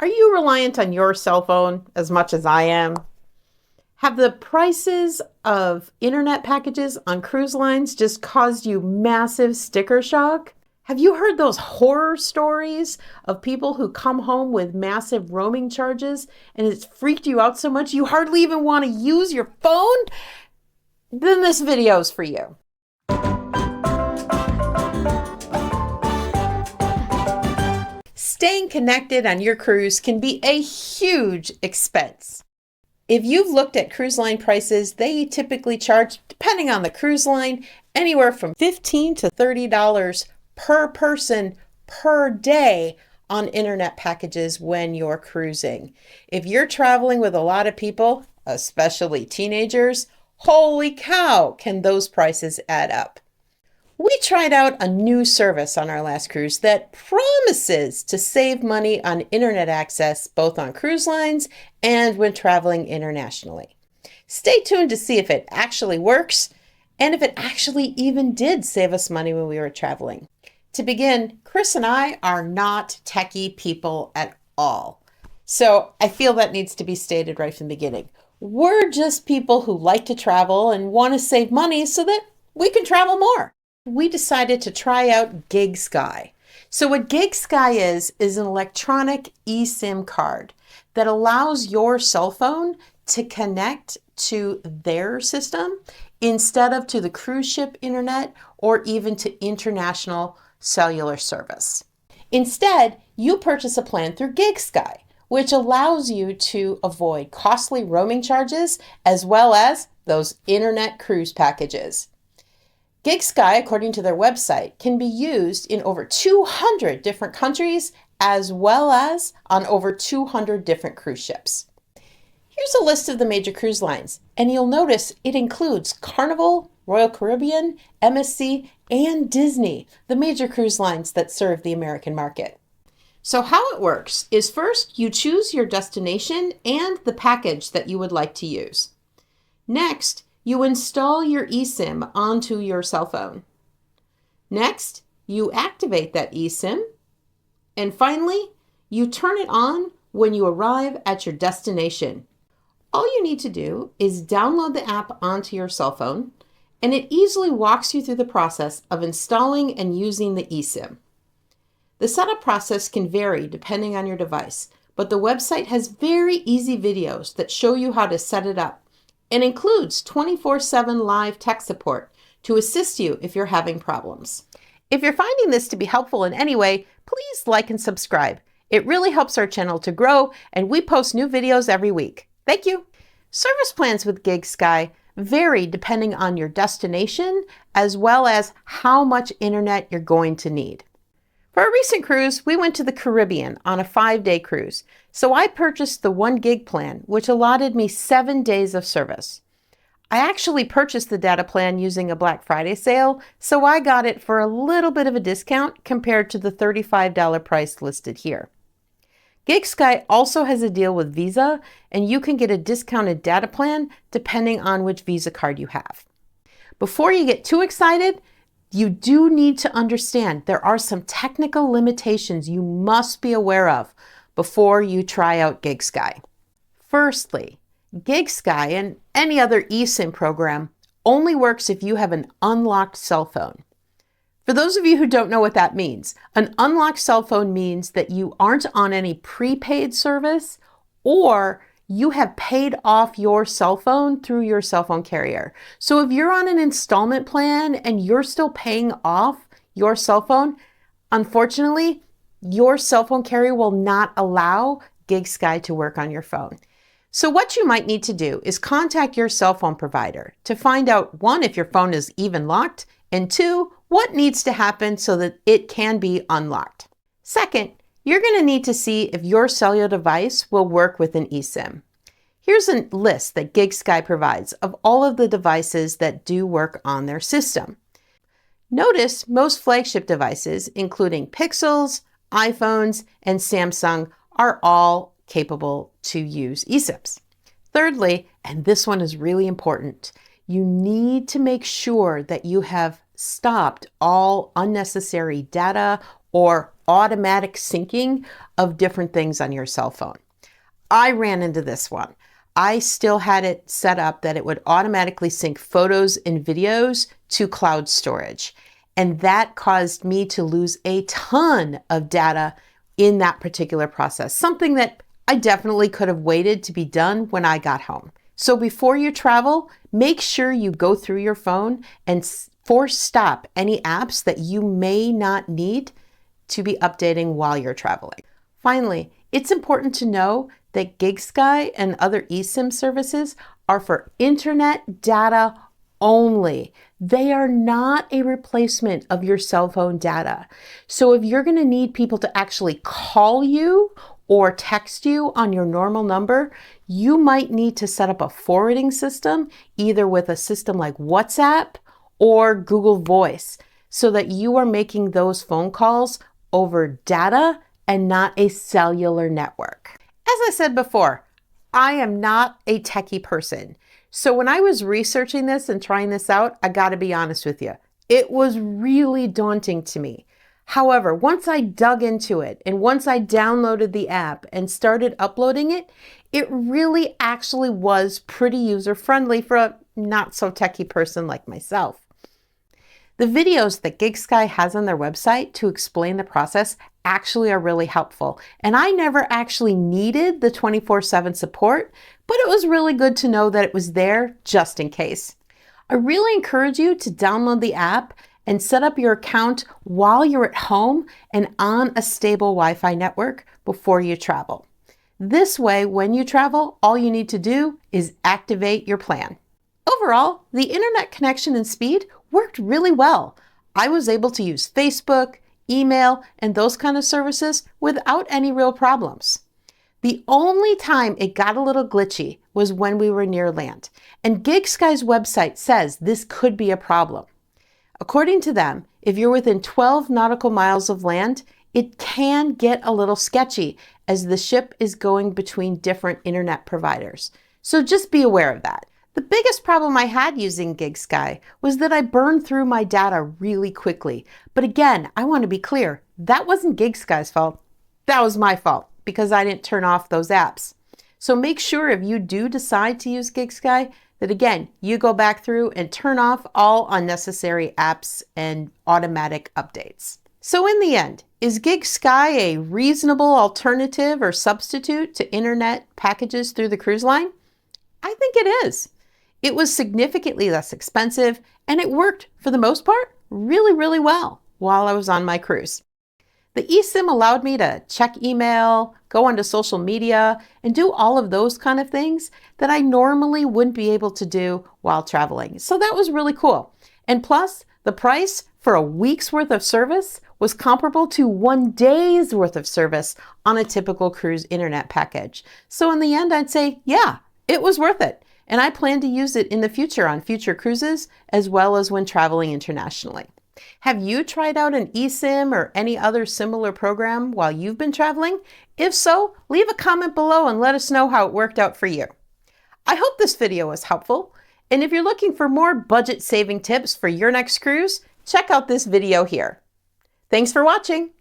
Are you reliant on your cell phone as much as I am? Have the prices of internet packages on cruise lines just caused you massive sticker shock? Have you heard those horror stories of people who come home with massive roaming charges and it's freaked you out so much you hardly even want to use your phone? Then this video's for you. Staying connected on your cruise can be a huge expense. If you've looked at cruise line prices, they typically charge, depending on the cruise line, anywhere from $15 to $30 per person per day on internet packages when you're cruising. If you're traveling with a lot of people, especially teenagers, holy cow, can those prices add up. We tried out a new service on our last cruise that promises to save money on internet access both on cruise lines and when traveling internationally. Stay tuned to see if it actually works and if it actually even did save us money when we were traveling. To begin, Chris and I are not techie people at all. So I feel that needs to be stated right from the beginning. We're just people who like to travel and want to save money so that we can travel more. We decided to try out Gigsky. So what Gigsky is an electronic eSIM card that allows your cell phone to connect to their system instead of to the cruise ship internet or even to international cellular service. Instead, you purchase a plan through Gigsky, which allows you to avoid costly roaming charges as well as those internet cruise packages. Gigsky, according to their website, can be used in over 200 different countries as well as on over 200 different cruise ships. Here's a list of the major cruise lines, and you'll notice it includes Carnival, Royal Caribbean, MSC, and Disney, the major cruise lines that serve the American market. So how it works is first you choose your destination and the package that you would like to use. Next, you install your eSIM onto your cell phone. Next, you activate that eSIM. And finally, you turn it on when you arrive at your destination. All you need to do is download the app onto your cell phone, and it easily walks you through the process of installing and using the eSIM. The setup process can vary depending on your device, but the website has very easy videos that show you how to set it up and includes 24/7 live tech support to assist you if you're having problems. If you're finding this to be helpful in any way, please like and subscribe. It really helps our channel to grow, and we post new videos every week. Thank you. Service plans with Gigsky vary depending on your destination as well as how much internet you're going to need. For a recent cruise, we went to the Caribbean on a 5-day cruise, so I purchased the 1 gig plan, which allotted me 7 days of service. I actually purchased the data plan using a Black Friday sale, so I got it for a little bit of a discount compared to the $35 price listed here. Gigsky also has a deal with Visa, and you can get a discounted data plan depending on which Visa card you have. Before you get too excited, you do need to understand there are some technical limitations you must be aware of before you try out Gigsky. Firstly, Gigsky and any other eSIM program only works if you have an unlocked cell phone. For those of you who don't know what that means, an unlocked cell phone means that you aren't on any prepaid service or you have paid off your cell phone through your cell phone carrier. So if you're on an installment plan and you're still paying off your cell phone, unfortunately, your cell phone carrier will not allow Gigsky to work on your phone. So what you might need to do is contact your cell phone provider to find out, 1, if your phone is even locked, and 2, what needs to happen so that it can be unlocked. Second, you're going to need to see if your cellular device will work with an eSIM. Here's a list that Gigsky provides of all of the devices that do work on their system. Notice most flagship devices, including Pixels, iPhones, and Samsung, are all capable to use eSIMs. Thirdly, and this one is really important, you need to make sure that you have stopped all unnecessary data or automatic syncing of different things on your cell phone. I ran into this one. I still had it set up that it would automatically sync photos and videos to cloud storage. And that caused me to lose a ton of data in that particular process, something that I definitely could have waited to be done when I got home. So before you travel, make sure you go through your phone and force stop any apps that you may not need to be updating while you're traveling. Finally, it's important to know that Gigsky and other eSIM services are for internet data only. They are not a replacement of your cell phone data. So if you're going to need people to actually call you or text you on your normal number, you might need to set up a forwarding system, either with a system like WhatsApp or Google Voice, so that you are making those phone calls over data and not a cellular network. As I said before, I am not a techie person. So when I was researching this and trying this out, I got to be honest with you, it was really daunting to me. However, once I dug into it and once I downloaded the app and started uploading it, it really actually was pretty user-friendly for a not so techie person like myself. The videos that Gigsky has on their website to explain the process actually are really helpful. And I never actually needed the 24/7 support, but it was really good to know that it was there just in case. I really encourage you to download the app and set up your account while you're at home and on a stable Wi-Fi network before you travel. This way, when you travel, all you need to do is activate your plan. Overall, the internet connection and speed worked really well. I was able to use Facebook, email, and those kind of services without any real problems. The only time it got a little glitchy was when we were near land, and Gigsky's website says this could be a problem. According to them, if you're within 12 nautical miles of land, it can get a little sketchy as the ship is going between different internet providers. So just be aware of that. The biggest problem I had using Gigsky was that I burned through my data really quickly. But again, I want to be clear, that wasn't Gigsky's fault. That was my fault because I didn't turn off those apps. So make sure if you do decide to use Gigsky, that again, you go back through and turn off all unnecessary apps and automatic updates. So in the end, is Gigsky a reasonable alternative or substitute to internet packages through the cruise line? I think it is. It was significantly less expensive, and it worked, for the most part, really, really well while I was on my cruise. The eSIM allowed me to check email, go onto social media, and do all of those kind of things that I normally wouldn't be able to do while traveling. So that was really cool. And plus, the price for a week's worth of service was comparable to 1 day's worth of service on a typical cruise internet package. So in the end, I'd say, yeah, it was worth it. And I plan to use it in the future on future cruises, as well as when traveling internationally. Have you tried out an eSIM or any other similar program while you've been traveling? If so, leave a comment below and let us know how it worked out for you. I hope this video was helpful. And if you're looking for more budget saving tips for your next cruise, check out this video here. Thanks for watching.